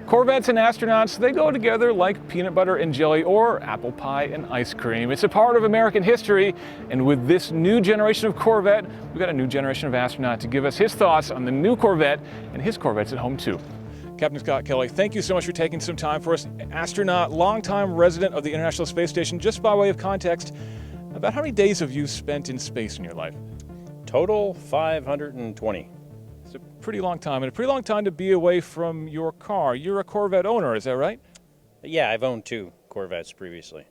Corvettes and astronauts, they go together like peanut butter and jelly or apple pie and ice cream. It's a part of American history, and with this new generation of Corvette, we've got a new generation of astronaut to give us his thoughts on the new Corvette and his Corvettes at home too. Captain Scott Kelly, thank you so much for taking some time for us. Astronaut, longtime resident of the International Space Station. Just by way of context, about how many days have you spent in space in your life? Total 520. It's a pretty long time, and a pretty long time to be away from your car. You're a Corvette owner, is that right? Yeah, I've owned 2 Corvettes previously.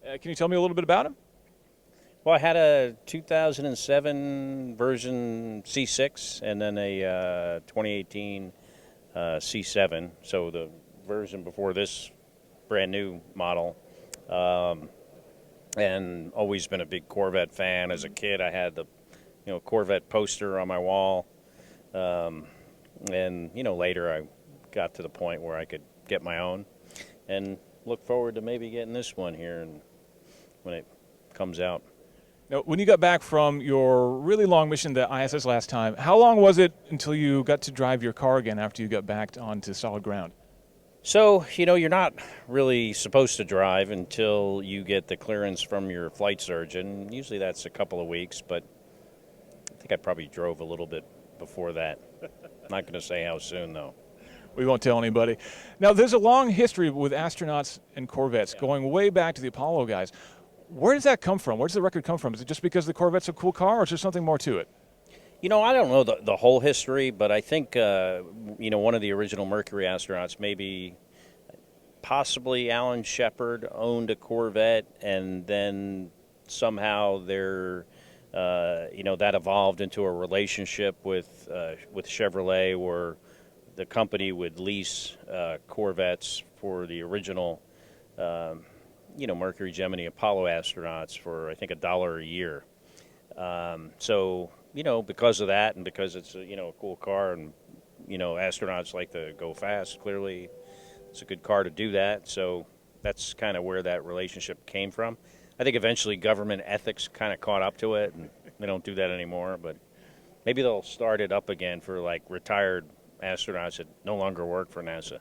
Can you tell me a little bit about them? Well, I had a 2007 version C6 and then a 2018 C7, so the version before this brand new model. And always been a big Corvette fan. As a kid, I had the Corvette poster on my wall. And later I got to the point where I could get my own, and look forward to maybe getting this one here and when it comes out. Now, when you got back from your really long mission to ISS last time, how long was it until you got to drive your car again after you got back onto solid ground? So, you're not really supposed to drive until you get the clearance from your flight surgeon. Usually that's a couple of weeks, but I think I probably drove a little bit before that. Not going to say how soon, though. We won't tell anybody. Now, there's a long history with astronauts and Corvettes, going way back to the Apollo guys. Where does that come from? Where does the record come from? Is it just because the Corvette's a cool car, or is there something more to it? I don't know the whole history, but I think, one of the original Mercury astronauts, maybe possibly Alan Shepard, owned a Corvette, and then somehow that evolved into a relationship with Chevrolet, where the company would lease Corvettes for the original, Mercury, Gemini, Apollo astronauts for, I think, $1 a year. Because of that, and because it's a cool car, and astronauts like to go fast, clearly it's a good car to do that. So that's kind of where that relationship came from. I think eventually government ethics kind of caught up to it, and they don't do that anymore. But maybe they'll start it up again for like retired astronauts that no longer work for NASA.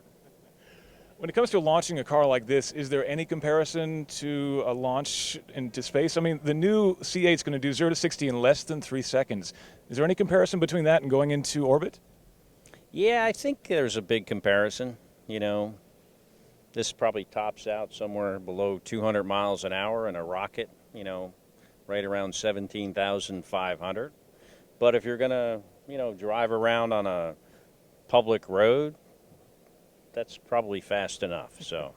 When it comes to launching a car like this, is there any comparison to a launch into space? I mean, the new C8 is going to do 0 to 60 in less than 3 seconds. Is there any comparison between that and going into orbit? Yeah, I think there's a big comparison. This probably tops out somewhere below 200 miles an hour in a rocket, right around 17,500. But if you're going to, drive around on a public road, that's probably fast enough. So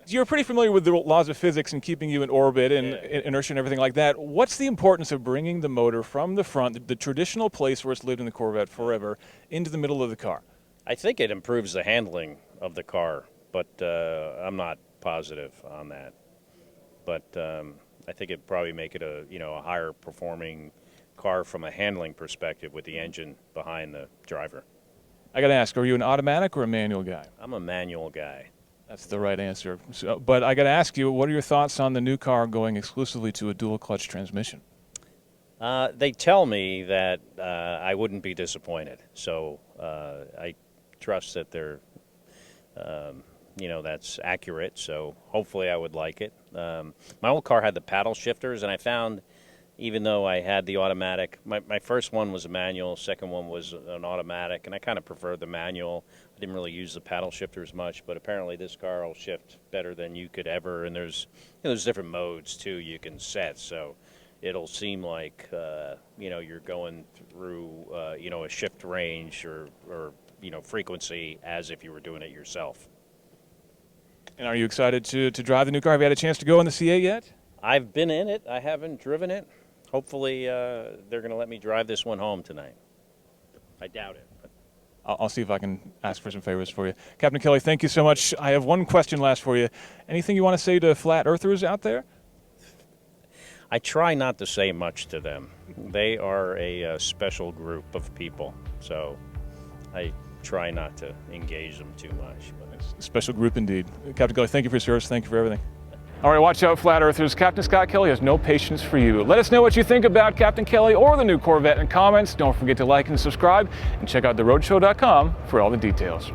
you're pretty familiar with the laws of physics and keeping you in orbit and inertia and everything like that. What's the importance of bringing the motor from the front, the traditional place where it's lived in the Corvette forever, into the middle of the car? I think it improves the handling of the car, but I'm not positive on that. But I think it'd probably make it a higher performing car from a handling perspective with the engine behind the driver. I got to ask, are you an automatic or a manual guy? I'm a manual guy. That's the right answer. But I got to ask you, what are your thoughts on the new car going exclusively to a dual clutch transmission? They tell me that I wouldn't be disappointed. So I trust that they're, that's accurate. So hopefully I would like it. My old car had the paddle shifters, and I found, even though I had the automatic, my first one was a manual, second one was an automatic, and I kind of preferred the manual. I didn't really use the paddle shifters much, but apparently this car will shift better than you could ever, and there's different modes too you can set, so it'll seem like you're going through a shift range or frequency as if you were doing it yourself. And are you excited to drive the new car? Have you had a chance to go in the C8 yet? I've been in it. I haven't driven it. Hopefully they're going to let me drive this one home tonight. I doubt it. I'll see if I can ask for some favors for you. Captain Kelly, thank you so much. I have one question last for you. Anything you want to say to flat earthers out there? I try not to say much to them. They are a special group of people, so I try not to engage them too much. But it's a special group indeed. Captain Kelly, thank you for your service. Thank you for everything. All right, watch out, flat earthers. Captain Scott Kelly has no patience for you. Let us know what you think about Captain Kelly or the new Corvette in comments. Don't forget to like and subscribe, and check out theroadshow.com for all the details.